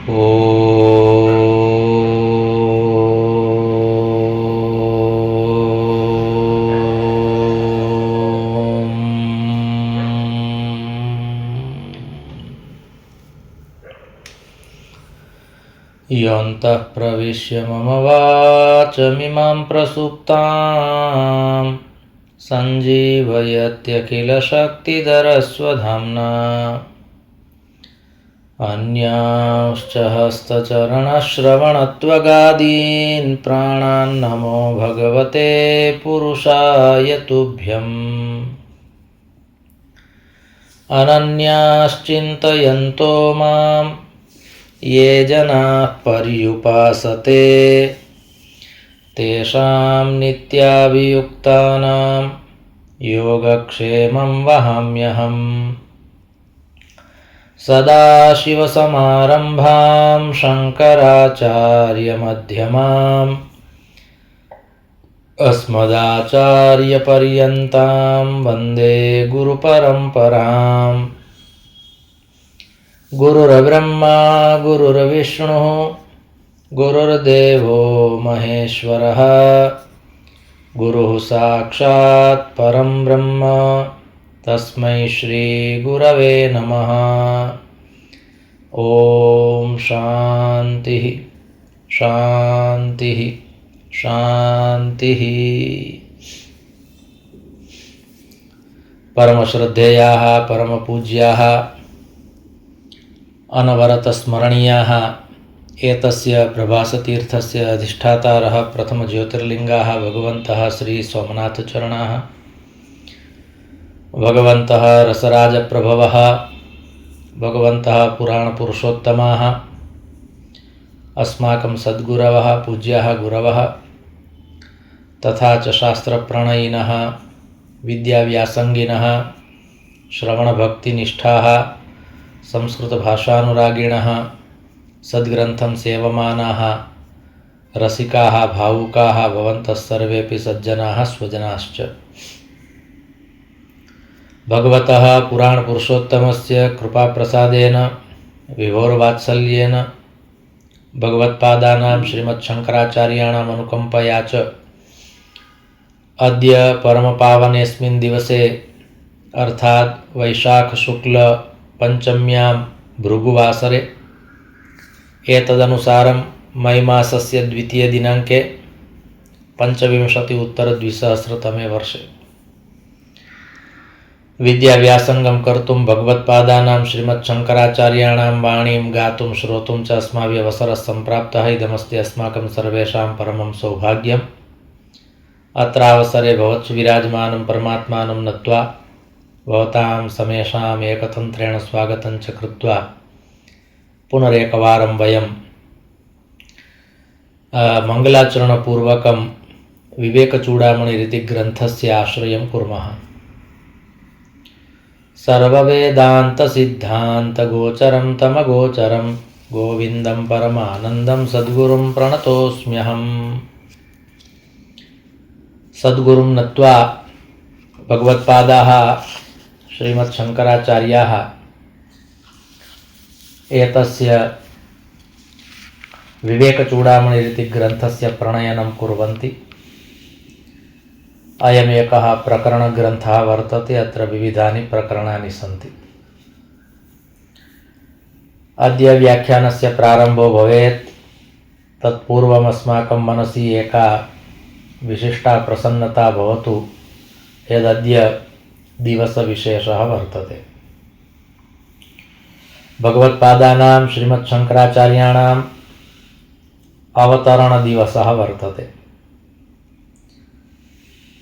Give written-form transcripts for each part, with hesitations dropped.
योऽन्तः प्रविश्य मम वाचमिमां प्रसुप्तां सञ्जीवयत्यखिलशक्तिधरस्वधाम्ना अन्यांश्च हस्तचरणश्रवणत्वगादीन् प्राणान् नमो भगवते पुरुषाय तुभ्यम्। अनन्याश्चिन्तयन्तो मां ये जनाः पर्युपासते तेषां नित्याभियुक्तानां योगक्षेमं वहाम्यहम्। सदाशिवसमारम्भां शङ्कराचार्यमध्यमाम् अस्मदाचार्यपर्यन्तां वन्दे गुरुपरम्पराम्। गुरुर्ब्रह्मा गुरुर्विष्णुः गुरुर्देवो महेश्वरः गुरुः साक्षात् परं ब्रह्म तस्मै श्री गुरवे नमः। ओम शांति शांति शांति। परम श्रद्धेयाः परम पूज्याः अनवरत स्मरणीयाः एतस्य प्रभासतीर्थस्य अधिष्ठातारः प्रथम ज्योतिर्लिंगाः भगवन्तः श्री सोमनाथचरणाः भगवन्तः रसराजप्रभवः भगवन्तः पुराणपुरुषोत्तमाः अस्माकं सद्गुरवः पूज्याः गुरवः तथा च शास्त्रप्रणयिनः विद्याव्यासंगिनः श्रवणभक्तिनिष्ठाः संस्कृतभाषानुरागिणः सद्ग्रन्थं सेवमानाः रसिकाः भावुकाः भवन्तः सर्वेपि सज्जनाः स्वजनाश्च। भगवतः पुराणपुरुषोत्तमस्य कृपाप्रसादेन विभोर्वात्सल्येन भगवत्पादानां श्रीमच्छङ्कराचार्याणाम् अनुकम्पया च अद्य परमपावनेऽस्मिन् दिवसे अर्थात् वैशाख शुक्ल पंचम्यां भृगुवासरे एतदनुसारं मई मासस्य द्वितीय दिनाङ्के 25 वर्षे विद्याव्यासंगं कर्तुं भगवत्पादानां श्रीमच्छङ्कराचार्याणां वाणीं गातुं श्रोतुं च अस्माभिः अवसरः सम्प्राप्तः। इदमस्ति अस्माकं सर्वेषां परमं सौभाग्यम्। अत्रावसरे भवत्सु विराजमानं परमात्मानं नत्वा भवतां समेषाम् एकतन्त्रेण स्वागतं च कृत्वा पुनरेकवारं वयं मङ्गलाचरणपूर्वकं विवेकचूडामणिरिति ग्रन्थस्य आश्रयं कुर्मः। सर्ववेदान्तसिद्धान्तगोचरं तमगोचरं गोविन्दं परमानन्दं सद्गुरुं प्रणतोऽस्म्यहम्। सद्गुरुं नत्वा भगवत्पादाः श्रीमच्छङ्कराचार्याः एतस्य विवेकचूडामणिरिति ग्रन्थस्य प्रणयनं कुर्वन्ति। अयमेकः प्रकरणग्रन्थः वर्तते। अत्र विविधानि प्रकरणानि सन्ति। अद्य व्याख्यानस्य प्रारम्भो भवेत्। तत्पूर्वम् अस्माकं मनसि एका विशिष्टा प्रसन्नता भवतु यदद्य दिवसविशेषः वर्तते। भगवत्पादानां श्रीमच्छङ्कराचार्याणाम् अवतरणदिवसः वर्तते।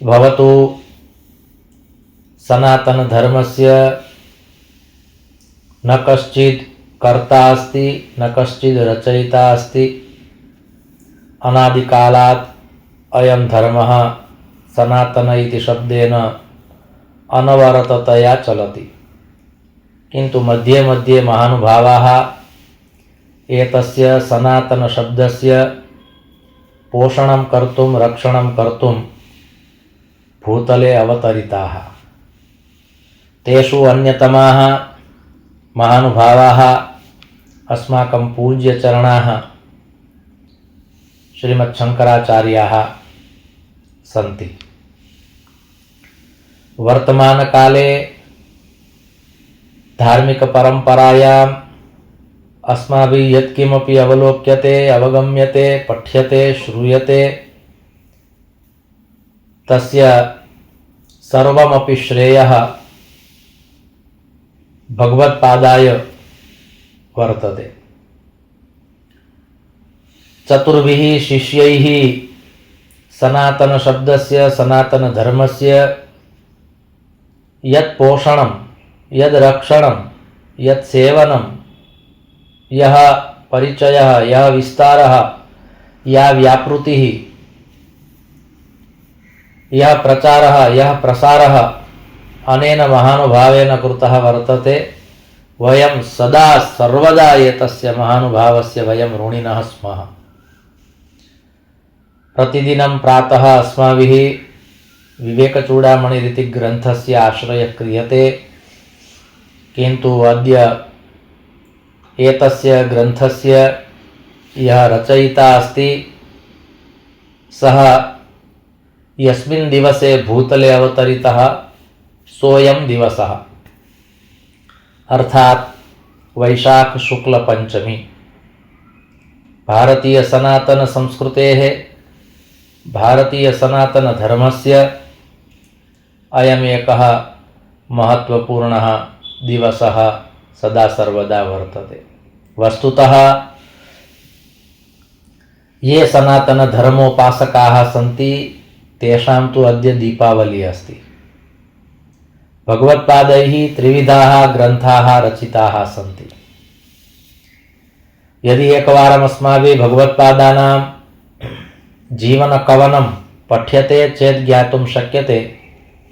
भवतु सनातनधर्मस्य न कश्चित् कर्ता अस्ति न कश्चित् रचयिता अस्ति। अनादिकालात् अयं धर्मः सनातन इति शब्देन अनवरततया चलति। किन्तु मध्ये मध्ये महानुभावाः एतस्य सनातन शब्दस्य पोषणं कर्तुं रक्षणं कर्तुं भूतले अवतरिताः। तेषु अन्यतमाः महानुभावाः अस्माकं पूज्यचरणाः श्रीमच्छङ्कराचार्याः सन्ति। वर्तमानकाले धार्मिकपरम्परायाम् अस्माभिः यत्किमपि अवलोक्यते, अवगम्यते, पठ्यते, श्रूयते तस्य सर्वमपि श्रेयः भगवत्पादाय वर्तते। चतुर्भिः शिष्यैः सनातनशब्दस्य, सनातनधर्मस्य यत् पोषणं, यद् रक्षणं, यत् सेवनं, यः परिचयः, यः विस्तारः, या व्यापृतिः, यः प्रचारः, यः प्रसारः अनेन महानुभावेन कृतः वर्तते। वयं सदा सर्वदा एतस्य महानुभावस्य वयं ऋणिनः स्मः। प्रतिदिनं प्रातः अस्माभिः विवेकचूडामणिरिति ग्रन्थस्य आश्रयः क्रियते, किन्तु अद्य एतस्य ग्रन्थस्य यः रचयिता अस्ति सः यस्मिन् दिवसे भूतले अवतरितः सोऽयं दिवसः, अर्थात् वैशाख शुक्ल पंचमी। भारतीय सनातन संस्कृतेः, भारतीय सनातन धर्मस्य अयम् एकः महत्वपूर्णः दिवसः सदा सर्वदा वर्तते। वस्तुतः ये सनातन धर्मोपासकाः सन्ति तेषां तु अद्य दीपावलिः अस्ति। भगवत्पादैः त्रिविधाः ग्रन्थाः रचिताः सन्ति। यदि एकवारम् अस्माभिः भगवत्पादानां जीवनकवनं पठ्यते चेत् ज्ञातुं शक्यते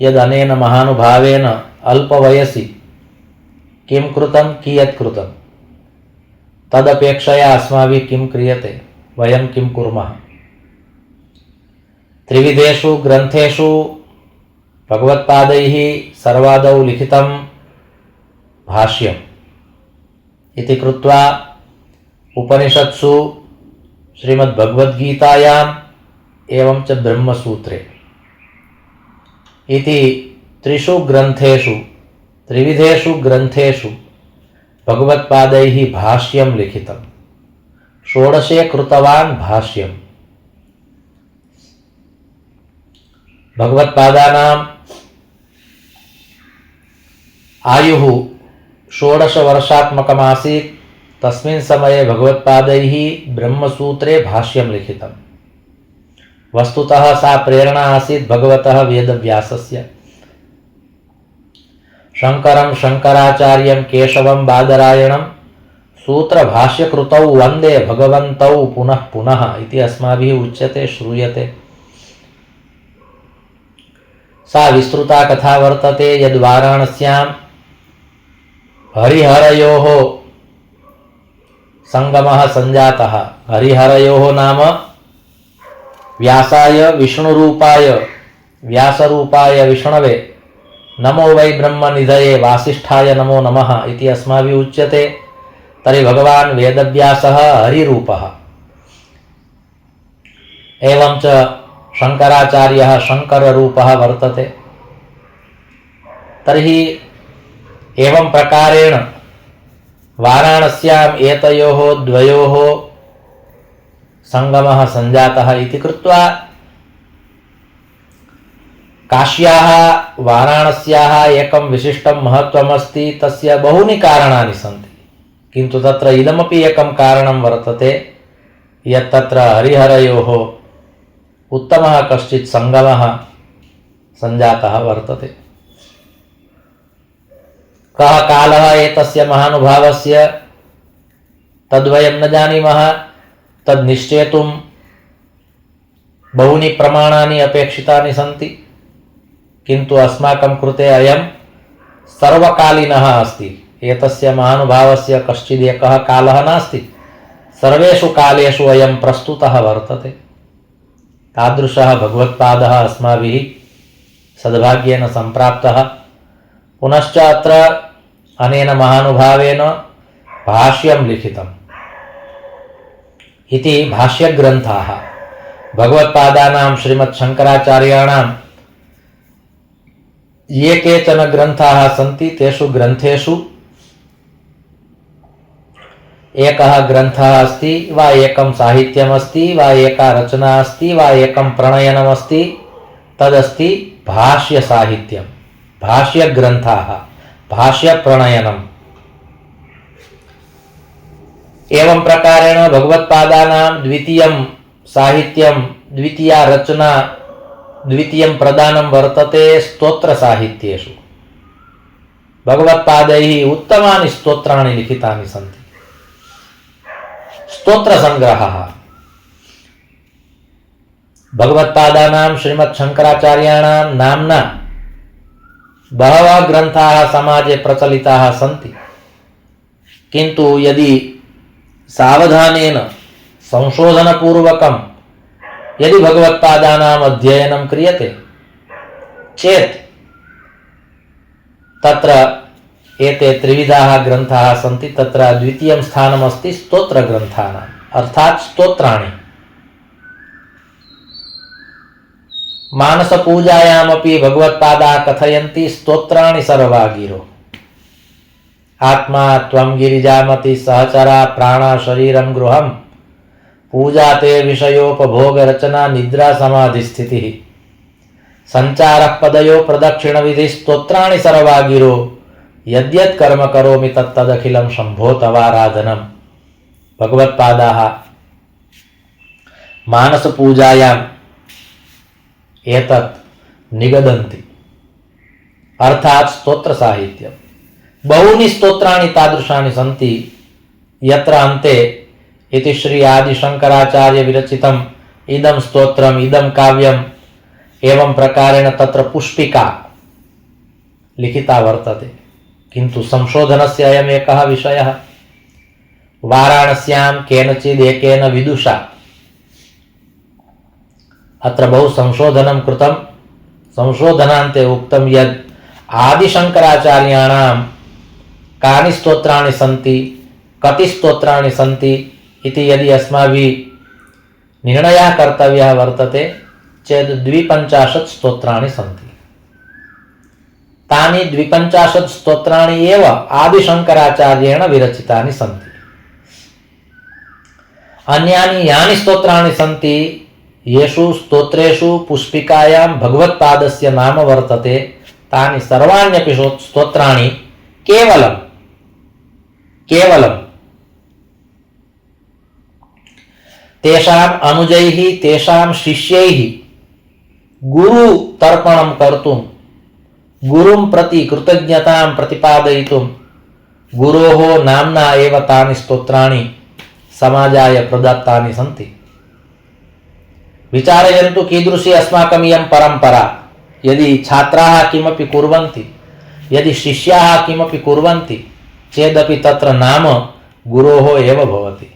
यदनेन महानुभावेन अल्पवयसि किं कृतं, कियत् कृतं, तदपेक्षया अस्माभिः किं क्रियते, वयं किं कुर्मः। त्रिविधेषु ग्रन्थेषु भगवत्पादैः सर्वादौ लिखितं भाष्यम् इति कृत्वा उपनिषत्सु, श्रीमद्भगवद्गीतायाम् एवं च ब्रह्मसूत्रे इति त्रिषु ग्रन्थेषु, त्रिविधेषु ग्रन्थेषु भगवत्पादैः भाष्यं लिखितं। षोडशे कृतवान् भाष्यम्। भगवत्पादानाम् आयुः 16 वर्षात्मकमासीत्। तस्मिन् समये भगवत्पादैः ब्रह्मसूत्रे भाष्यं लिखितं। वस्तुतः सा प्रेरणा आसीत् भगवतः वेदव्यासस्य। शङ्करं शङ्कराचार्यं केशवं बादरायणं सूत्रभाष्यकृतौ वन्दे भगवन्तौ पुनः पुनः इति अस्माभिः उच्यते, श्रूयते। सा विस्तृता कथा वर्तते यद् वाराणस्यां हरिहरयोः संगमः संजातः। हरिहरयोः नाम व्यासाय विष्णुरूपाय, व्यासरूपाय विष्णवे नमो वै ब्रह्मनिधये वासिष्ठाय नमो नमः इति अस्माभिः उच्यते। तर्हि भगवान् वेदव्यासः हरिरूपः। एवं च शङ्कराचार्यः शङ्कररूपः वर्तते। तर्हि एवं प्रकारेण वाराणस्याम् एतयोः द्वयोः संगमः संजातः इति कृत्वा काश्याः वाराणस्याः एकं विशिष्टं महत्त्वमस्ति। तस्य बहूनि कारणानि सन्ति, किन्तु तत्र इदमपि एकं कारणं वर्तते यत् तत्र हरिहरयोः उत्तमः कश्चित् संगमः संजातः वर्तते। कः कालः एतस्य महानुभावस्य तद्वयं न जानीमः। तद् निश्चेतुं बहूनि प्रमाणानि अपेक्षितानि सन्ति, किन्तु अस्माकं कृते अयं सर्वकालीनः अस्ति। एतस्य महानुभावस्य कश्चिदेकः कालः नास्ति, सर्वेषु कालेषु अयं प्रस्तुतः वर्तते। तादृशः भगवत्पादः अस्माभिः सद्भाग्येन सम्प्राप्तः। पुनश्च अत्र अनेन महानुभावेन भाष्यं लिखितम् इति भाष्यग्रन्थाः भगवत्पादानां श्रीमच्छङ्कराचार्याणां ये केचन ग्रन्थाः सन्ति तेषु ग्रन्थेषु एकः ग्रन्थः अस्ति वा एकं साहित्यमस्ति वा एका रचना अस्ति वा एकं प्रणयनमस्ति तदस्ति भाष्यसाहित्यं भाष्यग्रन्थाः भाष्यप्रणयनम्। एवं प्रकारेण भगवत्पादानां द्वितीयं साहित्यं द्वितीया रचना द्वितीयं प्रदानं वर्तते स्तोत्रसाहित्येषु। भगवत्पादैः उत्तमानि स्तोत्राणि लिखितानि सन्ति। स्तोत्रसंग्रहः भगवत्पादानां श्रीमच्छङ्कराचार्याणां नाम्ना बहवः ग्रन्थाः समाजे प्रचलिताः सन्ति, किन्तु यदि सावधानेन संशोधनपूर्वकं यदि भगवत्पादानाम् अध्ययनं क्रियते चेत् तत्र एते त्रिविधाः ग्रन्थाः सन्ति। तत्र द्वितीयं स्थानमस्ति स्तोत्रग्रन्थानाम्, अर्थात् स्तोत्राणि। मानसपूजायामपि भगवत्पादाः कथयन्ति स्तोत्राणि सर्वा गिरो। आत्मा त्वं गिरिजामति सहचरा प्राणा शरीरं गृहं पूजा ते विषयोपभोग रचना निद्रा समाधि स्थितिः संचारः पदयो प्रदक्षिण विधि स्तोत्राणि सर्वा गिरो यद्यत् कर्म करोमि तत्तदखिलं शंभो तवाराधनम्। भगवत्पादाः मानसपूजायाम् एतत् निगदन्ति, अर्थात् स्तोत्रसाहित्यं। बहूनि स्तोत्राणि तादृशानि सन्ति यत्र अन्ते इति श्री आदिशंकराचार्य विरचितम् इदं स्तोत्रम् इदं काव्यम् एवं प्रकारेण तत्र पुष्पिका लिखिता वर्तते। किन्तु संशोधनस्य अयम् एकः विषयः। वाराणस्यां केनचित् एकेन विदुषा अत्र बहु संशोधनं कृतं। संशोधनान्ते उक्तं यत् आदिशंकराचार्याणां कानि स्तोत्राणि सन्ति, कति स्तोत्राणि सन्ति इति यदि अस्माभिः निर्णयः कर्तव्यः वर्तते चेत् 250 स्तोत्राणि सन्ति। तानि 250 स्तोत्राणि एव आदिशंकराचार्येण विरचितानि सन्ति। अन्यानि यानि स्तोत्राणि सन्ति येषु स्तोत्रेषु पुष्पिकायां भगवत्पादस्य नाम वर्तते तानि सर्वाण्यपि स्तोत्राणि केवलं तेषाम् अनुजैः तेषां शिष्यैः गुरु तर्पणं कर्तुं गुरुं प्रति कृतज्ञतां प्रतिपादयितुं गुरोः नाम्ना एव तानि स्तोत्राणि समाजाय प्रदत्तानि सन्ति। विचारयन्तु कीदृशी अस्माकम् इयं परम्परा। यदि छात्राः किमपि कुर्वन्ति, यदि शिष्याः किमपि कुर्वन्ति चेदपि तत्र नाम गुरोः एव भवति।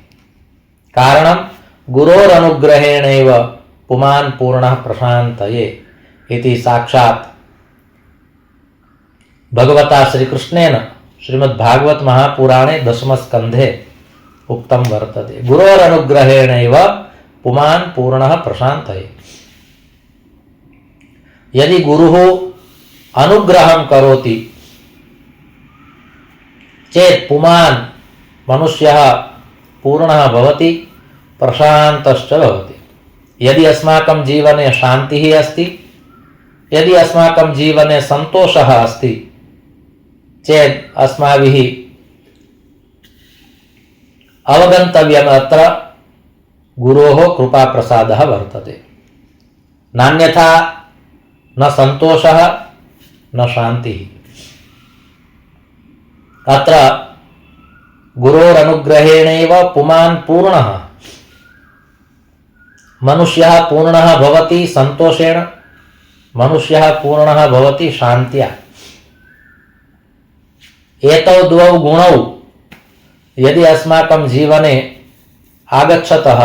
कारणं गुरोरनुग्रहेणैव पुमान् पूर्णः प्रशान्तये इति साक्षात् भगवता श्रीकृष्णेन श्रीमद्भागवत महापुराणे 10 स्कन्धे उक्तं वर्तते। गुरोरनुग्रहेणैव पुमान् पूर्णः प्रशान्तये। यदि गुरुः अनुग्रहं करोति चेत् पुमान् मनुष्यः पूर्णः भवति, प्रशान्तश्च भवति। यदि अस्माकं जीवने शान्तिः अस्ति, यदि अस्माकं जीवने सन्तोषः अस्ति चेत् अस्माभिः अवगन्तव्यम् अत्र गुरोः कृपाप्रसादः वर्तते। नान्यथा न सन्तोषः न शान्तिः। अत्र गुरोरनुग्रहेणैव पुमान् पूर्णः। मनुष्यः पूर्णः भवति सन्तोषेण, मनुष्यः पूर्णः भवति शान्त्या। एतौ द्वौ गुणौ यदि अस्माकं जीवने आगच्छतः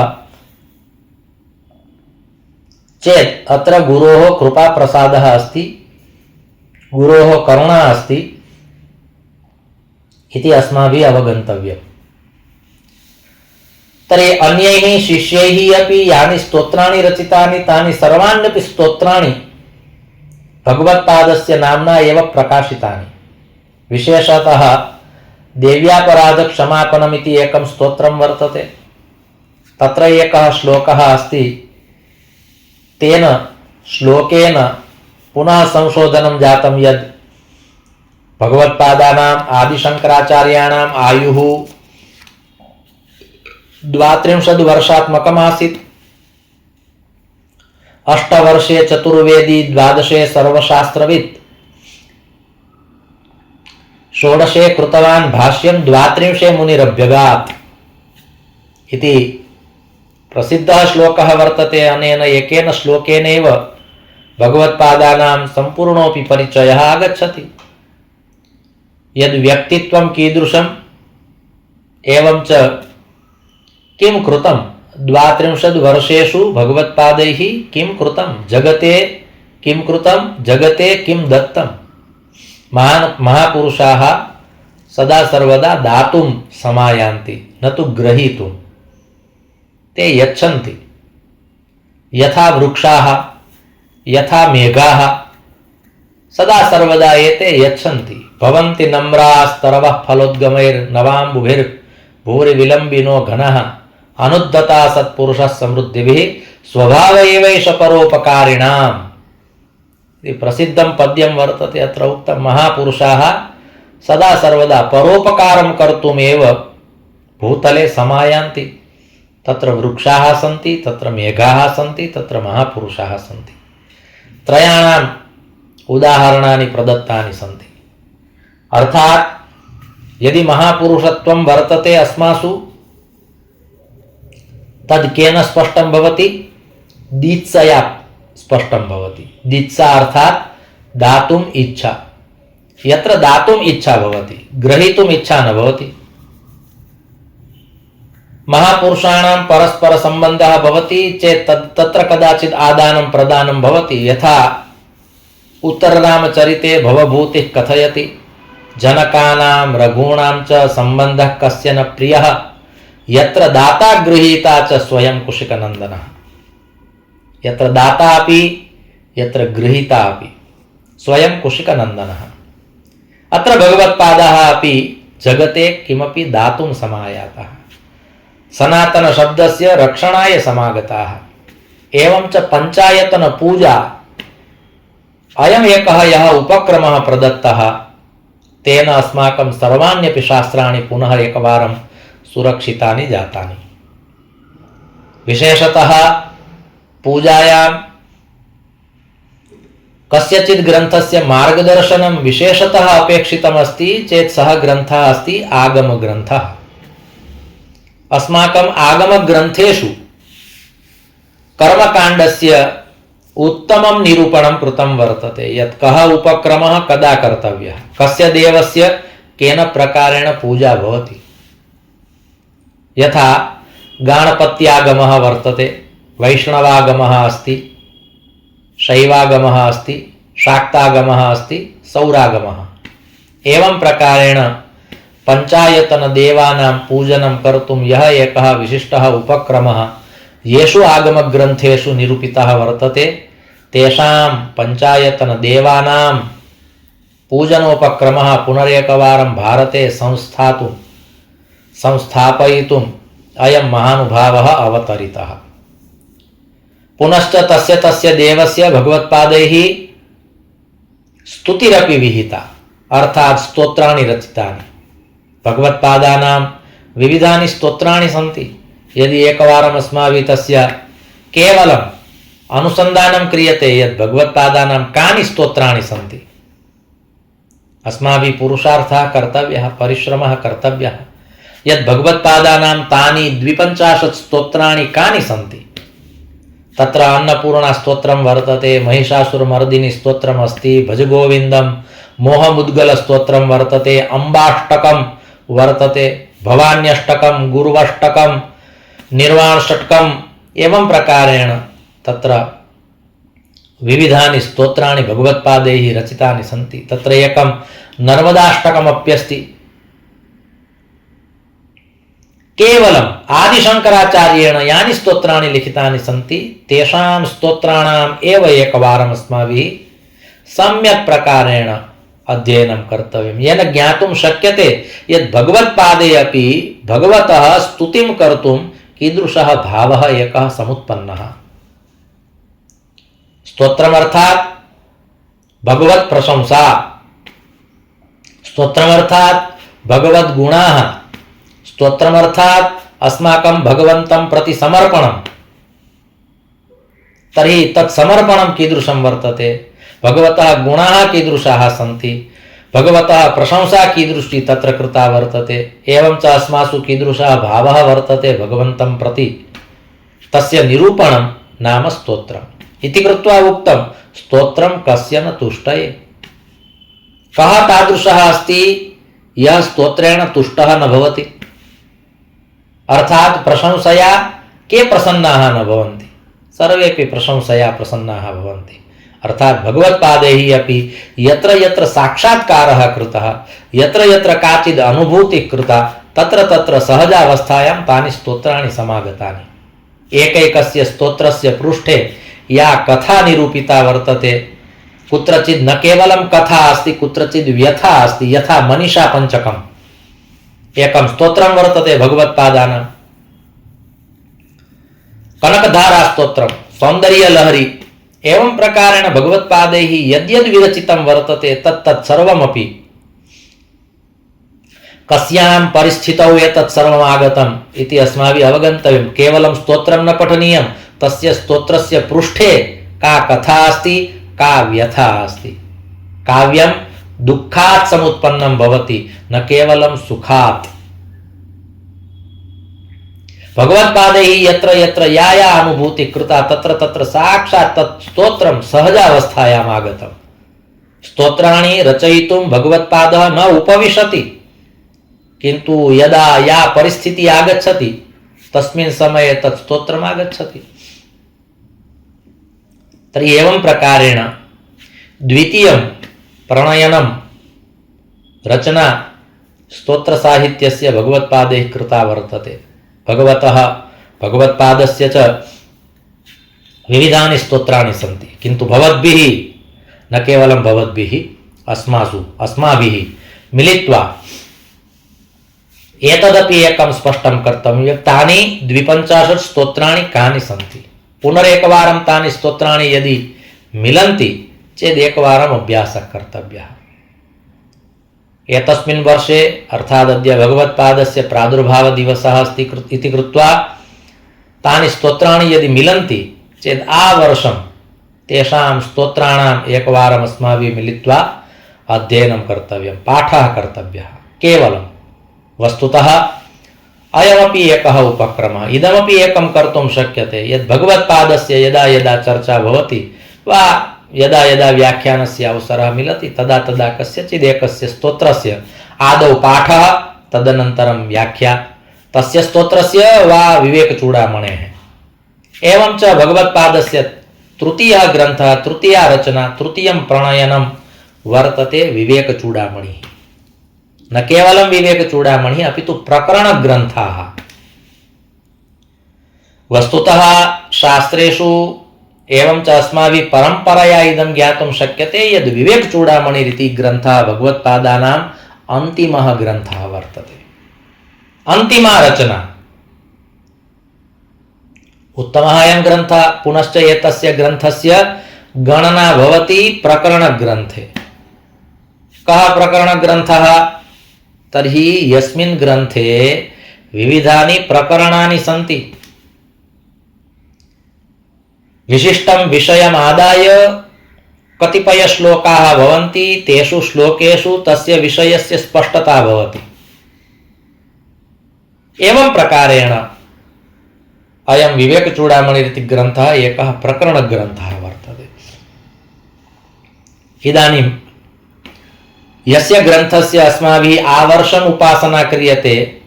चेत् अत्र गुरोः कृपाप्रसादः अस्ति, गुरोः करुणा अस्ति इति अस्माभिः अवगन्तव्यम्। तर्हि अन्यैः शिष्यैः अपि यानि स्तोत्राणि रचितानि तानि सर्वाण्यपि स्तोत्राणि भगवत्पादस्य नाम्ना एव प्रकाशितानि। विशेषतः देव्यापराधक्षमापणमिति एकं स्तोत्रं वर्तते। तत्र एकः श्लोकः अस्ति। तेन श्लोकेन पुनः संशोधनं जातं यद् भगवत्पादानाम् आदिशङ्कराचार्याणाम् आयुः 32 वर्षात्मकमासीत्। 8 वर्षे चतुर्वेदी, 12 सर्वशास्त्रवित्, 16 कृतवान् भाष्यं, 32 मुनिरभ्यगात् इति प्रसिद्धः श्लोकः वर्तते। अनेन एकेन श्लोकेनैव भगवत्पादानां सम्पूर्णोऽपि परिचयः आगच्छति। यद् व्यक्तित्वं कीदृशम्, एवं च किं कृतं 32 वर्षेषु भगवत्पादैः किं कृतं, जगते किं कृतं, जगते किं दत्तं। महापुरुषाः सदा सर्वदा दातुं समायान्ति, न तु ग्रहीतुं। ते यच्छन्ति। यथा वृक्षाः, यथा मेघाः सदा सर्वदा एते यच्छन्ति। भवन्ति नम्रास्तरवः फलोद्गमैर्नवाम्बुभिर्भूरिविलम्बिनो घनः अनुद्धता सत्पुरुषः समृद्धिभिः स्वभाव एवैष परोपकारिणाम्। प्रसिद्धं पद्यं वर्तते। अत्र उक्तं महापुरुषाः सदा सर्वदा परोपकारं कर्तुमेव भूतले समायान्ति। तत्र वृक्षाः सन्ति, तत्र मेघाः सन्ति, तत्र महापुरुषाः सन्ति। त्रयाणाम् उदाहरणानि प्रदत्तानि सन्ति। अर्थात् यदि महापुरुषत्वं वर्तते अस्मासु, तद् केन स्पष्टं भवति? दीत्सया स्पष्टं भवति। दीत्सा अर्थात् दातुम् इच्छा। यत्र दातुम् इच्छा भवति, ग्रहीतुम् इच्छा न भवति। महापुरुषाणां परस्पर सम्बन्धः भवति चेत् तत्र कदाचित् आदानं प्रदानं भवति। यथा उत्तररामचरिते भवभूतिः कथयति, जनकानां रघूणां च सम्बन्धः कस्य न प्रियः, यत्र दाता गृहीता च स्वयं कुशिकनन्दनः। यत्र दाता अपि यत्र गृहीता अपि स्वयं कुशिकनन्दनः। अत्र भगवत्पादाः अपि जगते किमपि दातुं समायाताः, सनातनशब्दस्य रक्षणाय समागताः। एवं च पञ्चायतन पूजा अयम् एकः यः उपक्रमः प्रदत्तः, तेन अस्माकं सर्वाण्यपि शास्त्राणि पुनः एकवारं सुरक्षितानि जातानि। विशेषतः पूजायां कस्यचित् ग्रन्थस्य मार्गदर्शनं विशेषतः अपेक्षितमस्ति चेत् सः ग्रन्थः अस्ति आगमग्रन्थः। अस्माकम् आगमग्रन्थेषु कर्मकाण्डस्य उत्तमं निरूपणं कृतं वर्तते। यत् कः उपक्रमः कदा कर्तव्यः, कस्य देवस्य केन प्रकारेण पूजा भवति। यथा गाणपत्यागमः वर्तते, वैष्णवागमः अस्ति, शैवागमः अस्ति, शाक्तागमः अस्ति, सौरागमः। एवं प्रकारेण पञ्चायतन देवानां पूजनं कर्तुं यः एकः विशिष्टः उपक्रमः येषु आगमग्रन्थेषु निरूपितः वर्तते, तेषां पञ्चायतन देवानां पूजनोपक्रमः पुनरेकवारं भारते संस्थापयितुम् अयं महानुभावः अवतरितः। पुनश्च तस्य देवस्य भगवत्पादैः स्तुतिरपि विहिता, अर्थात् स्तोत्राणि रचितानि। भगवत्पादानां विविधानि स्तोत्राणि सन्ति। यदि एकवारम् अस्माभिः तस्य केवलम् अनुसन्धानं क्रियते यद् भगवत्पादानां कानि स्तोत्राणि सन्ति, अस्माभिः पुरुषार्थः कर्तव्यः, परिश्रमः कर्तव्यः। यद् भगवत्पादानां तानि 250 स्तोत्राणि कानि सन्ति, तत्र अन्नपूर्णा स्तोत्रं वर्तते, महिषासुरमर्दिनी स्तोत्रम् अस्ति, भजगोविन्दं, मोहमुद्गल स्तोत्रं वर्तते, अम्बाष्टकं वर्तते, भवान्यष्टकं, गुरुवष्टकं, निर्वाणषट्कम्। एवं प्रकारेण तत्र विविधानि स्तोत्राणि भगवत्पादैः रचितानि सन्ति। तत्र एकं नर्मदाष्टकमप्यस्ति। केवलम आदिशंकराचार्येण यानि स्तोत्राणि लिखितानि सन्ति तेषां स्तोत्राणाम् एव एकवारम् अस्माभिः सम्यक् प्रकारेण अध्ययनं कर्तव्यं, येन ज्ञातुं शक्यते यत् भगवत्पादे अपि भगवतः स्तुतिं कर्तुं कीदृशः भावः एकः समुत्पन्नः। स्तोत्रमर्थात् भगवत् प्रशंसा, स्तोत्रमर्थात् भगवद् गुणाः, स्तोत्रमर्थात् अस्माकं भगवन्तं प्रति समर्पणं। तर्हि तत् समर्पणं कीदृशं वर्तते, भगवतः गुणाः कीदृशाः सन्ति, भगवतः प्रशंसा कीदृशी तत्र कृता वर्तते, एवं च अस्मासु कीदृशः भावः वर्तते भगवन्तं प्रति, तस्य निरूपणं नाम स्तोत्रम् इति कृत्वा उक्तं स्तोत्रं कस्य न तुष्टये। कः तादृशः अस्ति यः स्तोत्रेण तुष्टः न भवति, अर्थात् प्रशंसया के प्रसन्नाः न भवन्ति, सर्वेपि प्रशंसया प्रसन्नाः भवन्ति। अर्थात् भगवत्पादैः अपि यत्र यत्र साक्षात्कारः कृतः, यत्र यत्र काचिद् अनुभूतिः कृता, तत्र तत्र सहजावस्थायां तानि स्तोत्राणि समागतानि। एकैकस्य स्तोत्रस्य पृष्ठे या कथा निरूपिता वर्तते, कुत्रचित् न केवलं कथा अस्ति, कुत्रचित् व्यथा अस्ति। यथा मनीषा पंचकम् एकं स्तोत्रं वर्तते भगवत्पादानां, कनकधारा स्तोत्रं, सौन्दर्यलहरी, एवं प्रकारेण भगवत्पादैः यद्यद् विरचितं वर्तते तत्तत् सर्वमपि कस्यां परिस्थितौ एतत् सर्वम् आगतम् इति अस्माभिः अवगन्तव्यं। केवलं स्तोत्रं न पठनीयं, तस्य स्तोत्रस्य पृष्ठे का कथा अस्ति, का व्यथा अस्ति। काव्यं दुःखात् समुत्पन्नं भवति, न केवलं सुखात्। भगवत्पादैः यत्र यत्र या या अनुभूति कृता तत्र तत्र साक्षात् तत् स्तोत्रं सहजावस्थायाम् आगतम्। स्तोत्राणि रचयितुं भगवत्पादः न उपविशति, किन्तु यदा या परिस्थितिः आगच्छति तस्मिन् समये तत् स्तोत्रम् आगच्छति। तर्हि एवं प्रकारेण द्वितीयं प्रणयनं रचना स्तोत्रसाहित्यस्य भगवत्पादैः कृता वर्तते। भगवत्पादस्य च विविधानि स्तोत्राणि सन्ति, किन्तु भवद्भिः, न केवलं भवद्भिः, अस्माभिः मिलित्वा एतदपि एकं स्पष्टं कर्तव्यं, तानि 52 स्तोत्राणि कानि सन्ति। पुनरेकवारं तानि स्तोत्राणि यदि मिलन्ति चेत् एकवारम् अभ्यासः कर्तव्यः। एतस्मिन् वर्षे अर्थात् अद्य भगवत्पादस्य प्रादुर्भावदिवसः अस्ति इति कृत्वा तानि स्तोत्राणि यदि मिलन्ति चेत् आवर्षं तेषां स्तोत्राणाम् एकवारम् अस्माभिः मिलित्वा अध्ययनं कर्तव्यं, पाठः कर्तव्यः केवलं। वस्तुतः अयमपि एकः उपक्रमः, इदमपि एकं कर्तुं शक्यते यत् भगवत्पादस्य यदा यदा चर्चा भवति वा यदा यदा व्याख्यानस्य अवसरः मिलति तदा तदा कस्यचित् एकस्य स्तोत्रस्य आदौ पाठः, तदनन्तरं व्याख्या तस्य स्तोत्रस्य वा विवेकचूडामणेः। एवं च भगवत्पादस्य तृतीयः ग्रन्थः, तृतीया रचना, तृतीयं प्रणयनं वर्तते विवेकचूडामणिः। न केवलं विवेकचूडामणिः अपितु प्रकरणग्रन्थाः। वस्तुतः शास्त्रेषु एवं च अस्माभिः परम्परया इदं ज्ञातुं शक्यते यद् विवेकचूडामणिरिति ग्रन्थः भगवत्पादानाम् अन्तिमः ग्रन्थः वर्तते, अन्तिमा रचना। उत्तमः अयं ग्रन्थः। पुनश्च एतस्य ग्रन्थस्य गणना भवति प्रकरणग्रन्थे। कः प्रकरणग्रन्थः? तर्हि यस्मिन् ग्रन्थे विविधानि प्रकरणानि सन्ति, विशिष्टं विषयम् आदाय कतिपय श्लोकाः भवन्ति, तेषु श्लोकेषु तस्य विषयस्य स्पष्टता भवति। एवं प्रकारेण अयं विवेकचूडामणिरिति ग्रन्थः एकः प्रकरणग्रन्थः वर्तते। इदानीं यस्य ग्रन्थस्य अस्माभिः आवर्षम् उपासना क्रियते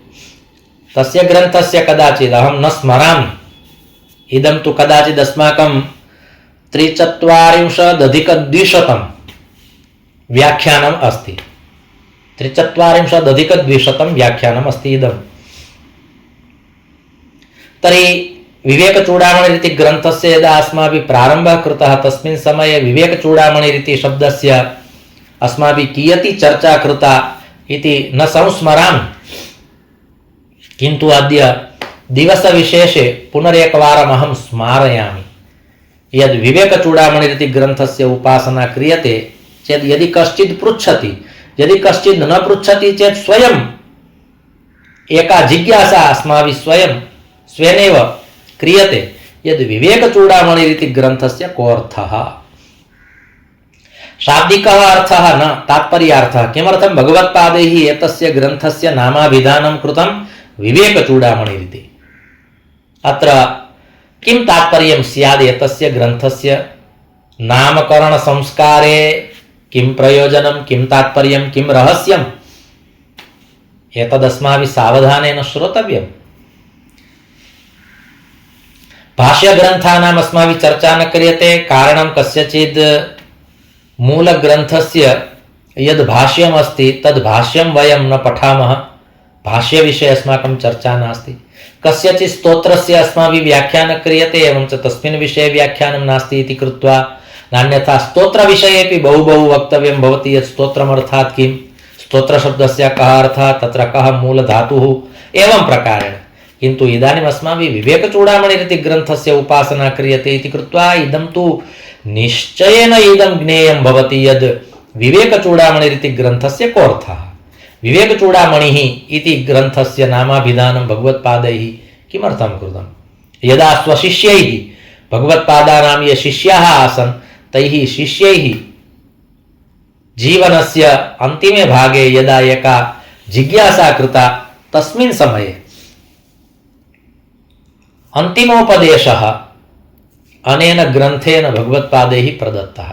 तस्य ग्रन्थस्य कदाचित् अहं न स्मरामि, इदं तु कदाचित् अस्माकं 43+200 व्याख्यानम् अस्ति। 43+200 व्याख्यानम् अस्ति इदम्। तर्हि विवेकचूडामणिरिति ग्रन्थस्य यदा अस्माभिः प्रारम्भः कृतः तस्मिन् समये विवेकचूडामणिरिति शब्दस्य अस्माभिः कियती चर्चा कृता इति न संस्मरामि, किन्तु अद्य दिवसविशेषे पुनरेकवारम् अहं स्मारयामि यद् विवेकचूडामणिरिति ग्रन्थस्य उपासना क्रियते चेत् यदि कश्चित् पृच्छति, यदि कश्चित् न पृच्छति चेत् स्वयं एका जिज्ञासा अस्माभिः स्वेनैव क्रियते यद् विवेकचूडामणिरिति ग्रन्थस्य कोऽर्थः। शाब्दिकः अर्थः न तात्पर्यार्थः। किमर्थं भगवत्पादैः एतस्य ग्रन्थस्य नामाभिधानं कृतं विवेकचूडामणिरिति। अत्र किं तात्पर्यं स्यात् एतस्य ग्रन्थस्य नामकरणसंस्कारे? किं प्रयोजनं, किं तात्पर्यं, किं रहस्यम्? एतदस्माभिः सावधानेन श्रोतव्यम्। भाष्यग्रन्थानाम् अस्माभिः चर्चा न क्रियते, कारणं कस्यचित् मूलग्रन्थस्य यद् भाष्यमस्ति तद् भाष्यं वयं न पठामः, भाष्यविषये अस्माकं चर्चा नास्ति। कस्यचित् स्तोत्रस्य अस्माभिः व्याख्यानं क्रियते, एवं च तस्मिन् विषये व्याख्यानं नास्ति इति कृत्वा, नान्यथा स्तोत्रविषयेपि बहु वक्तव्यं भवति। यत् स्तोत्रमर्थात् किं, स्तोत्रशब्दस्य कः अर्थः, तत्र कः मूलधातुः, एवं प्रकारेण। किन्तु इदानीम् अस्माभिः विवेकचूडामणिरिति ग्रन्थस्य उपासना क्रियते इति कृत्वा इदं तु निश्चयेन इदं ज्ञेयं भवति यद् विवेकचूडामणिरिति ग्रन्थस्य कोऽर्थः। विवेकचूडामणिः इति ग्रन्थस्य नामाभिधानं भगवत्पादैः किमर्थं कृतं? यदा स्वशिष्यैः, भगवत्पादानां ये शिष्याः आसन् तैः शिष्यैः जीवनस्य अन्तिमे भागे यदा एका जिज्ञासा कृता तस्मिन् समये अन्तिमोपदेशः अनेन ग्रन्थेन भगवत्पादैः प्रदत्तः।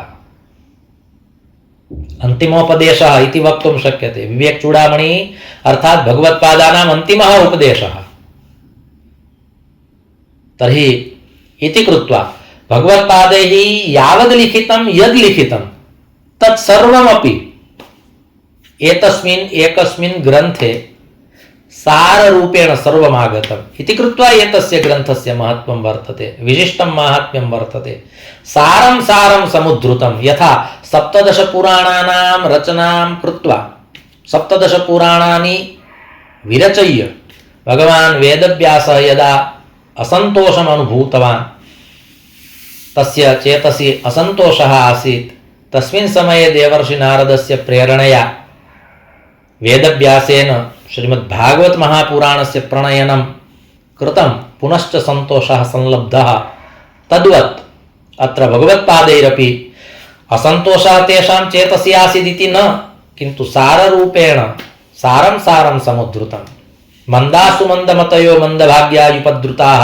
अन्तिमोपदेशः इति वक्तुं शक्यते। विवेकचूडामणिः अर्थात् भगवत्पादानाम् अन्तिमः उपदेशः। तर्हि इति कृत्वा भगवत्पादैः यावद् लिखितं यद् लिखितं तत् सर्वमपि एतस्मिन् एकस्मिन् ग्रन्थे साररूपेण सर्वमागतम् इति कृत्वा एतस्य ग्रन्थस्य महत्त्वं वर्तते, विशिष्टं माहात्म्यं वर्तते। सारं सारं समुद्धृतं। यथा 17 पुराणानां रचनां कृत्वा 17 पुराणानि विरचय्य भगवान् वेदव्यासः यदा असन्तोषम् अनुभूतवान्, तस्य चेतसि असन्तोषः आसीत्। तस्मिन् समये देवर्षि नारदस्य प्रेरणया वेदव्यासेन श्रीमद्भागवत महापुराणस्य प्रणयनं कृतं, पुनश्च सन्तोषः संलब्धः। तद्वत् अत्र भगवत्पादैरपि असन्तोषः तेषां चेतसि आसीदिति न, किन्तु साररूपेण सारं सारं समुद्धृतं। मंदासु मंदमतयो मंदभाग्यायुपद्रुताः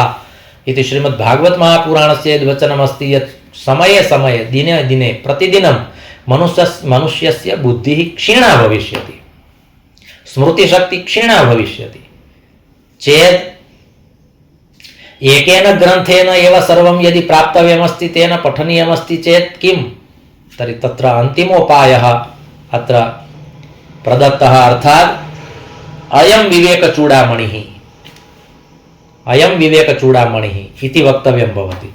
इति श्रीमद्भागवत महापुराणस्य यद्वचनमस्ति यत् समये समये दिने दिने प्रतिदिनं मनुष्यस्य बुद्धिः क्षीणा भविष्यति, स्मृतिशक्ति क्षीणा भविष्यति चेत् एकेन ग्रन्थेन एव सर्वं यदि प्राप्तव्यमस्ति तेन पठनीयमस्ति चेत् किं, तर्हि तत्र अन्तिमोपायः अत्र प्रदत्तः। अर्थात् अयं विवेकचूडामणिः इति वक्तव्यं भवति।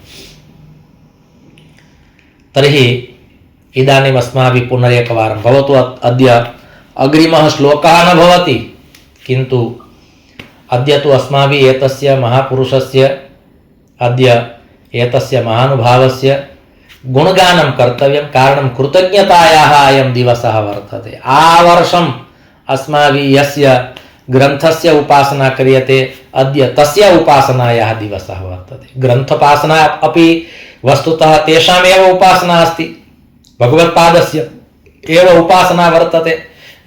तर्हि इदानीम् अस्माभिः पुनरेकवारं, भवतु अद्य अग्रिमः श्लोकः न भवति, किन्तु अद्य तु अस्माभिः एतस्य महापुरुषस्य, अद्य एतस्य महानुभावस्य गुणगानं कर्तव्यं। कारणं कृतज्ञतायाः अयं दिवसः वर्तते। आवर्षम् अस्माभिः यस्य ग्रन्थस्य उपासना क्रियते अद्य तस्य उपासनायाः दिवसः वर्तते। ग्रन्थोपासना अपि वस्तुतः तेषामेव उपासना अस्ति, भगवत्पादस्य एव उपासना वर्तते।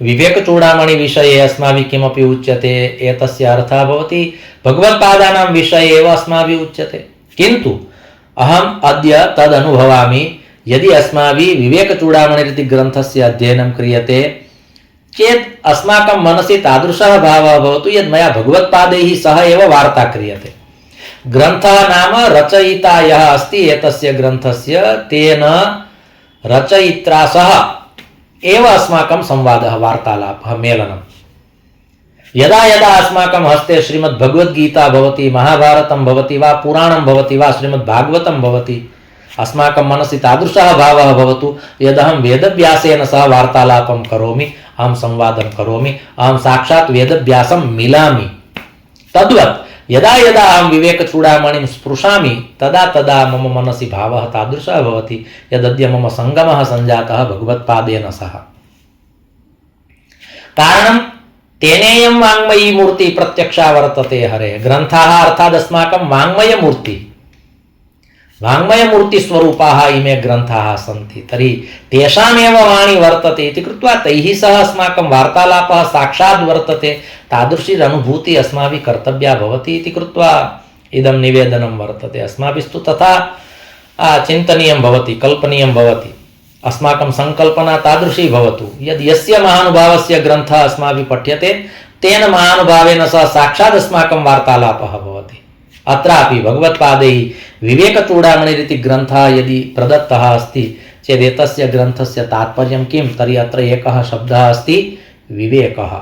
विवेकचूडामणि विषये अस्माभिः किमपि उच्यते एतस्य अर्थः भवति भगवत्पादानां विषये एव अस्माभिः उच्यते। किन्तु अहम् अद्य तद् अनुभवामि, यदि अस्माभिः विवेकचूडामणिरिति ग्रन्थस्य अध्ययनं क्रियते चेत् अस्माकं मनसि तादृशः भावः भवतु यद् मया भगवत्पादैः सह एव वार्ता क्रियते। ग्रन्थः नाम रचयिता यः अस्ति एतस्य ग्रन्थस्य, तेन रचयित्रा सह एव अस्माकं संवादः, वार्तालापः, मेलनं। यदा यदा अस्माकं हस्ते श्रीमद्भगवद्गीता भवति, महाभारतं भवति वा, पुराणं भवति वा, श्रीमद्भागवतं भवति, अस्माकं मनसि तादृशः भावः भवतु यदहं वेदव्यासेन सह वार्तालापं करोमि, अहं संवादं करोमि, अहं साक्षात् वेदव्यासं मिलामि। तद्वत् यदा यदा अहं विवेकचूडामणिं स्पृशामि तदा तदा मम मनसि भावः तादृशः भवति यदद्य मम सङ्गमः सञ्जातः भगवत्पादेन सह। कारणं तेनेयं वाङ्मयी मूर्ति प्रत्यक्षा वर्तते हरे। ग्रन्थाः अर्थात् अस्माकं वाङ्मयमूर्ति, वाङ्मयमूर्तिस्वरूपाः इमे ग्रन्थाः सन्ति। तर्हि तेषामेव वाणी वर्तते इति कृत्वा तैः सह अस्माकं वार्तालापः साक्षात् वर्तते। तादृशीरनुभूतिः अस्माभिः कर्तव्या भवति इति कृत्वा इदं निवेदनं वर्तते। अस्माभिस्तु तथा चिन्तनीयं भवति, कल्पनीयं भवति। अस्माकं संकल्पना तादृशी भवतु यद् यस्य महानुभावस्य ग्रन्थः अस्माभिः पठ्यते तेन महानुभावेन सह साक्षात् अस्माकं वार्तालापः भवति। अत्रापि भगवत्पादैः विवेकचूडामणिरिति ग्रन्थः यदि प्रदत्तः अस्ति चेत् एतस्य ग्रन्थस्य तात्पर्यं किं? तर्हि अत्र एकः शब्दः अस्ति विवेकः।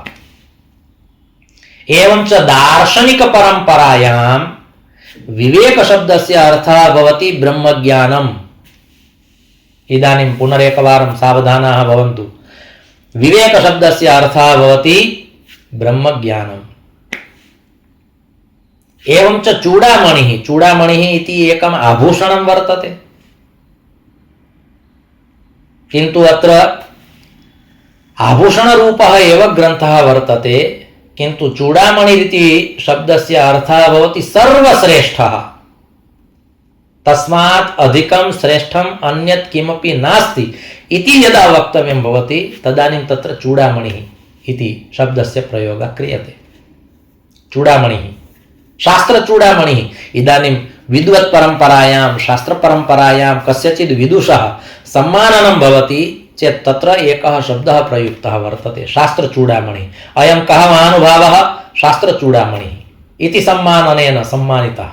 एवञ्च दार्शनिकपरम्परायां विवेकशब्दस्य अर्थः भवति ब्रह्मज्ञानम्। इदानीं पुनरेकवारं सावधानाः भवन्तु। विवेकशब्दस्य अर्थः भवति ब्रह्मज्ञानम्। एवञ्च चूडामणिः, चूडामणिः इति एकम् आभूषणं वर्तते, किन्तु अत्र आभूषणरूपः एव ग्रन्थः वर्तते, किन्तु चूडामणिरिति शब्दस्य अर्थः भवति सर्वश्रेष्ठः। तस्मात् अधिकं श्रेष्ठम् अन्यत् किमपि नास्ति इति यदा वक्तव्यं भवति तदानीं तत्र चूडामणिः इति शब्दस्य प्रयोगः क्रियते। चूडामणिः, शास्त्रचूडामणिः। इदानीं विद्वत्परम्परायां, शास्त्रपरम्परायां कस्यचित् विदुषः सम्माननं भवति चेत् तत्र एकः शब्दः प्रयुक्तः वर्तते, शास्त्रचूडामणिः। अयं कः महानुभावः? शास्त्रचूडामणिः इति सम्माननेन सम्मानितः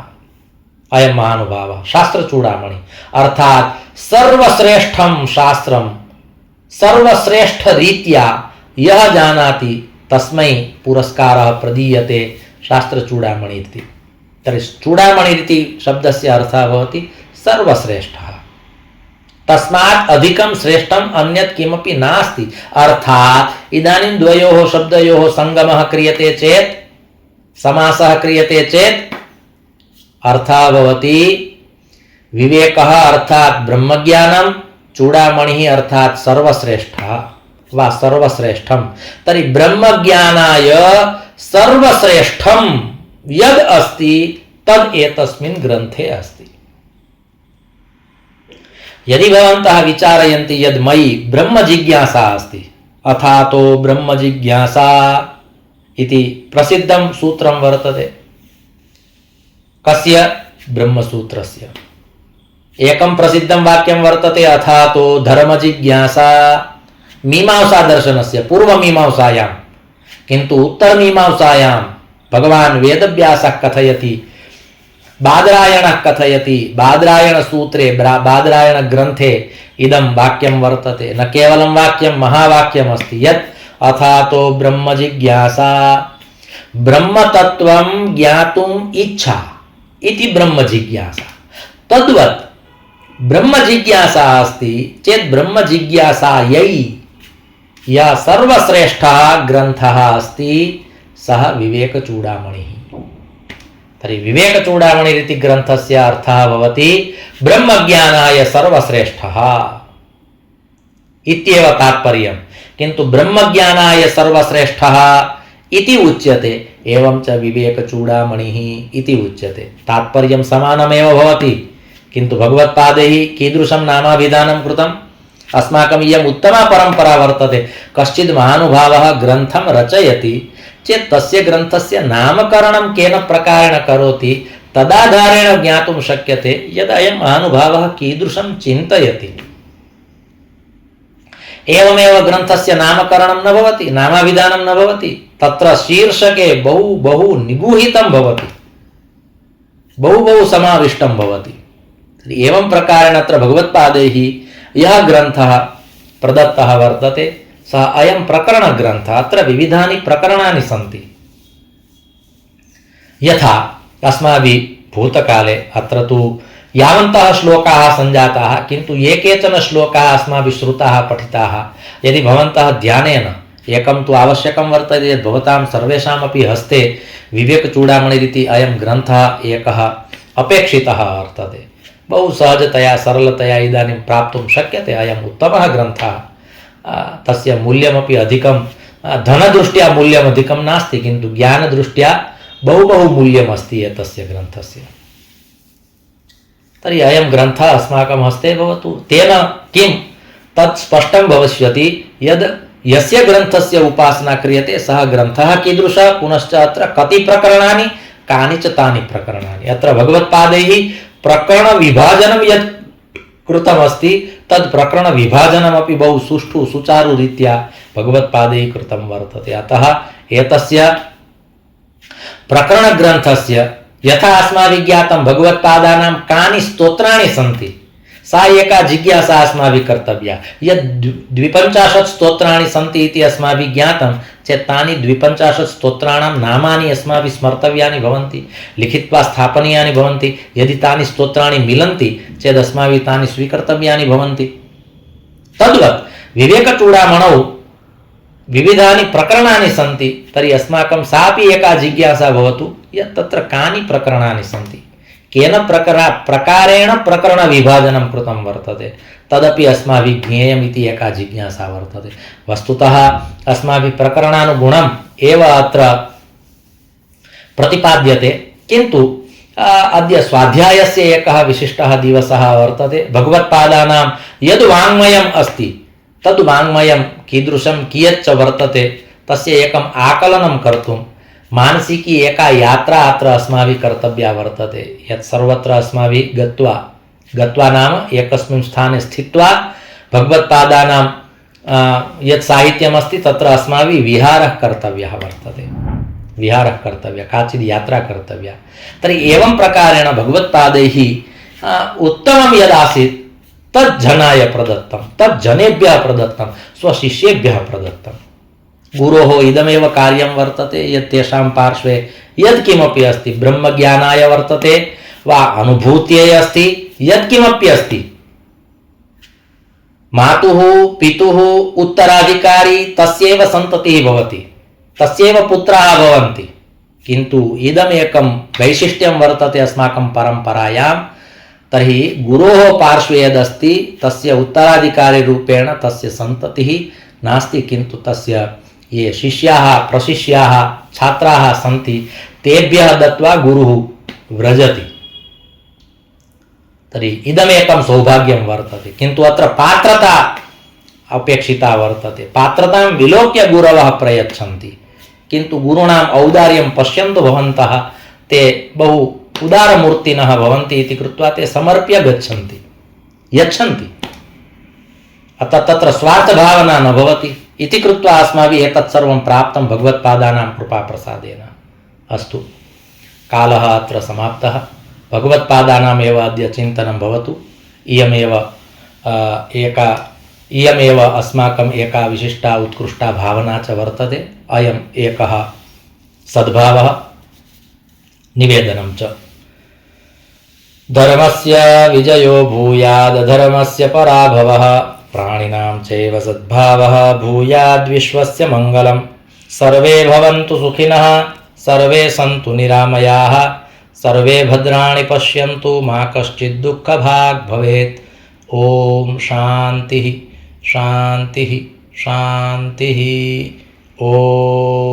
अयं महानुभावः शास्त्रचूडामणिः। अर्थात् सर्वश्रेष्ठं शास्त्रं सर्वश्रेष्ठरीत्या यः जानाति तस्मै पुरस्कारः प्रदीयते शास्त्रचूडामणि इति। तर्हि चूडामणि इति शब्दस्य अर्थः भवति सर्वश्रेष्ठः। तस्मात् अधिकं श्रेष्ठम् अन्यत् किमपि नास्ति। अर्थात् इदानीं द्वयोः शब्दयोः सङ्गमः क्रियते चेत्, समासः क्रियते चेत् अर्थः भवति विवेकः अर्थात् ब्रह्मज्ञानं, चूडामणिः अर्थात् सर्वश्रेष्ठः वा सर्वश्रेष्ठं। तर्हि ब्रह्मज्ञानाय सर्वश्रेष्ठं यद् अस्ति तद् एतस्मिन् ग्रन्थे अस्ति। यदि भवन्तः विचारयन्ति यद् मयि ब्रह्मजिज्ञासा अस्ति, अथातो ब्रह्मजिज्ञासा इति प्रसिद्धं सूत्रं वर्तते। कस्य? ब्रह्मसूत्रस्य। एकं प्रसिद्धं वाक्यं वर्तते, अथातो धर्मजिज्ञासा, मीमांसादर्शनस्य पूर्वमीमांसायां। किन्तु उत्तरमीमांसायां भगवान् वेदव्यासः कथयति, बादरायणः कथयति, बादरायणसूत्रे बादरायणग्रन्थे इदं वाक्यं वर्तते। न केवलं वाक्यं, महावाक्यमस्ति यत् अथातो ब्रह्मजिज्ञासा, ब्रह्मतत्त्वं ज्ञातुम् इच्छा इति ब्रह्मजिज्ञासा। तद्वत् ब्रह्मजिज्ञासा अस्ति चेत् ब्रह्मजिज्ञासायै यः सर्वश्रेष्ठः ग्रन्थः अस्ति सः विवेकचूडामणिः। तर्हि विवेकचूडामणिरिति ग्रन्थस्य अर्थः भवति ब्रह्मज्ञानाय सर्वश्रेष्ठः इत्येव तात्पर्यं। किन्तु ब्रह्मज्ञानाय सर्वश्रेष्ठः इति उच्यते, एवं च विवेकचूडामणिः इति उच्यते। तात्पर्यं समानमेव भवति, किन्तु भगवत्पादैः कीदृशं नामाभिधानं कृतम्? अस्माकम् इयम् उत्तमा परम्परा वर्तते। कश्चित् महानुभावः ग्रन्थं रचयति चेत् तस्य ग्रन्थस्य नामकरणं केन प्रकारेण करोति तदाधारेण ज्ञातुं शक्यते यद् अयं महानुभावः कीदृशं चिन्तयति। एवमेव ग्रन्थस्य नामकरणं न भवति, नामाभिधानं न भवति। तत्र शीर्षके बहु निगूहितं भवति, बहु समाविष्टं भवति। एवं प्रकारेण अत्र भगवत्पादैः यः ग्रन्थः प्रदत्तः वर्तते सः अयं प्रकरणग्रन्थः। अत्र विविधानि प्रकरणानि सन्ति। यथा अस्माभिः भूतकाले अत्र तु यावन्तः श्लोकाः सञ्जाताः किन्तु ये केचन श्लोकाः अस्माभिः श्रुताः पठिताः यदि भवन्तः ध्यानेन एकं तु आवश्यकं वर्तते यत् भवतां सर्वेषामपि हस्ते विवेकचूडामणिरिति अयं ग्रन्थः एकः अपेक्षितः वर्तते। बहु सहजतया सरलतया इदानीं प्राप्तुं शक्यते। अयम् उत्तमः ग्रन्थः। तस्य मूल्यमपि अधिकं, धनदृष्ट्या मूल्यम् अधिकं नास्ति किन्तु ज्ञानदृष्ट्या बहु मूल्यमस्ति एतस्य ग्रन्थस्य। तर्हि अयं ग्रन्थः अस्माकं हस्ते भवतु। तेन किं तत् स्पष्टं भविष्यति यद् यस्य ग्रन्थस्य उपासना क्रियते सः ग्रन्थः कीदृशः, पुनश्च अत्र कति प्रकरणानि, कानि च तानि प्रकरणानि। अत्र भगवत्पादैः प्रकरणविभाजनं यत् कृतमस्ति तद् प्रकरणविभाजनमपि बहु सुष्ठु सुचारुरीत्या भगवत्पादैः कृतं वर्तते। अतः एतस्य प्रकरणग्रन्थस्य यथा अस्माभिः ज्ञातं भगवत्पादानां कानि स्तोत्राणि सन्ति सा एका जिज्ञासा अस्माभिः कर्तव्या। यद् 52 स्तोत्राणि सन्ति इति अस्माभिः ज्ञातं चेत् तानि 52 स्तोत्राणां नामानि अस्माभिः स्मर्तव्यानि भवन्ति, लिखित्वा स्थापनीयानि भवन्ति। यदि तानि स्तोत्राणि मिलन्ति चेत् अस्माभिः तानि स्वीकर्तव्यानि भवन्ति। तद्वत् विवेकचूडामणौ विविधानि प्रकरणानि सन्ति, तर्हि अस्माकं सापि एका जिज्ञासा भवतु यत् तत्र कानि प्रकरणानि सन्ति, केन प्रकारेण प्रकरणविभाजनं कृतं वर्तते, तदपि अस्माभिः ज्ञेयम् इति एका जिज्ञासा वर्तते। वस्तुतः अस्माभिः प्रकरणानुगुणम् एव अत्र प्रतिपाद्यते, किन्तु अद्य स्वाध्यायस्य एकः विशिष्टः दिवसः वर्तते। भगवत्पादानां यद् वाङ्मयम् अस्ति तद् वाङ्मयं कीदृशं कियच्च वर्तते तस्य एकम् आकलनं कर्तुं मानसिकी एका यात्रा अत्र अस्माभिः कर्तव्या वर्तते। यत् सर्वत्र अस्माभिः गत्वा नाम एकस्मिन् स्थाने स्थित्वा भगवत्पादानां यत् साहित्यमस्ति तत्र अस्माभिः विहारः कर्तव्यः वर्तते, विहारः कर्तव्यः, काचित् यात्रा कर्तव्या। तर्हि एवं प्रकारेण भगवत्पादैः उत्तमं यदासीत् तद् जनाय प्रदत्तं, तद् जनेभ्यः प्रदत्तं, स्वशिष्येभ्यः प्रदत्तं। गुरोः इदमेव कार्यं वर्तते यत् तेषां पार्श्वे यत्किमपि अस्ति, ब्रह्मज्ञानाय वर्तते वा अनुभूत्यै अस्ति, यत्किमपि अस्ति, मातुः पितुः उत्तराधिकारी तस्यैव सन्ततिः भवति, तस्यैव पुत्राः भवन्ति। किन्तु इदमेकं वैशिष्ट्यं वर्तते अस्माकं परम्परायां। तर्हि गुरोः पार्श्वे यदस्ति तस्य उत्तराधिकारिरूपेण तस्य सन्ततिः नास्ति, किन्तु तस्य ये शिष्याः प्रशिष्याः छात्राः सन्ति तेभ्यः दत्वा गुरुः व्रजति। तर्हि इदमेकं सौभाग्यं वर्तते, किन्तु अत्र पात्रता अपेक्षिता वर्तते। पात्रतां विलोक्य गुरवः प्रयच्छन्ति, किन्तु गुरूणाम् औदार्यं पश्यन्तु भवन्तः, ते बहु उदारमूर्तिनः भवन्ति इति कृत्वा ते समर्प्य यच्छन्ति। अतः तत्र स्वार्थभावना न भवति इति कृत्वा अस्माभिः एतत् सर्वं प्राप्तं भगवत्पादानां कृपाप्रसादेन। अस्तु, कालः अत्र समाप्तः। भगवत्पादानामेव अद्य चिन्तनं भवतु। इयमेव अस्माकम् एका विशिष्टा उत्कृष्टा भावना च वर्तते। अयम् एकः सद्भावः, निवेदनं च। धर्मस्य विजयो भूयाद् अधर्मस्य पराभवः, प्राणिनां चैव सद्भावः भूयाद् विश्वस्य मङ्गलम्। सर्वे भवन्तु सुखिनः, सर्वे सन्तु निरामयाः, सर्वे भद्राणि पश्यन्तु, मा कश्चित् दुःखभाग् भवेत्। ओम शान्तिः शान्तिः शान्तिः। ओम।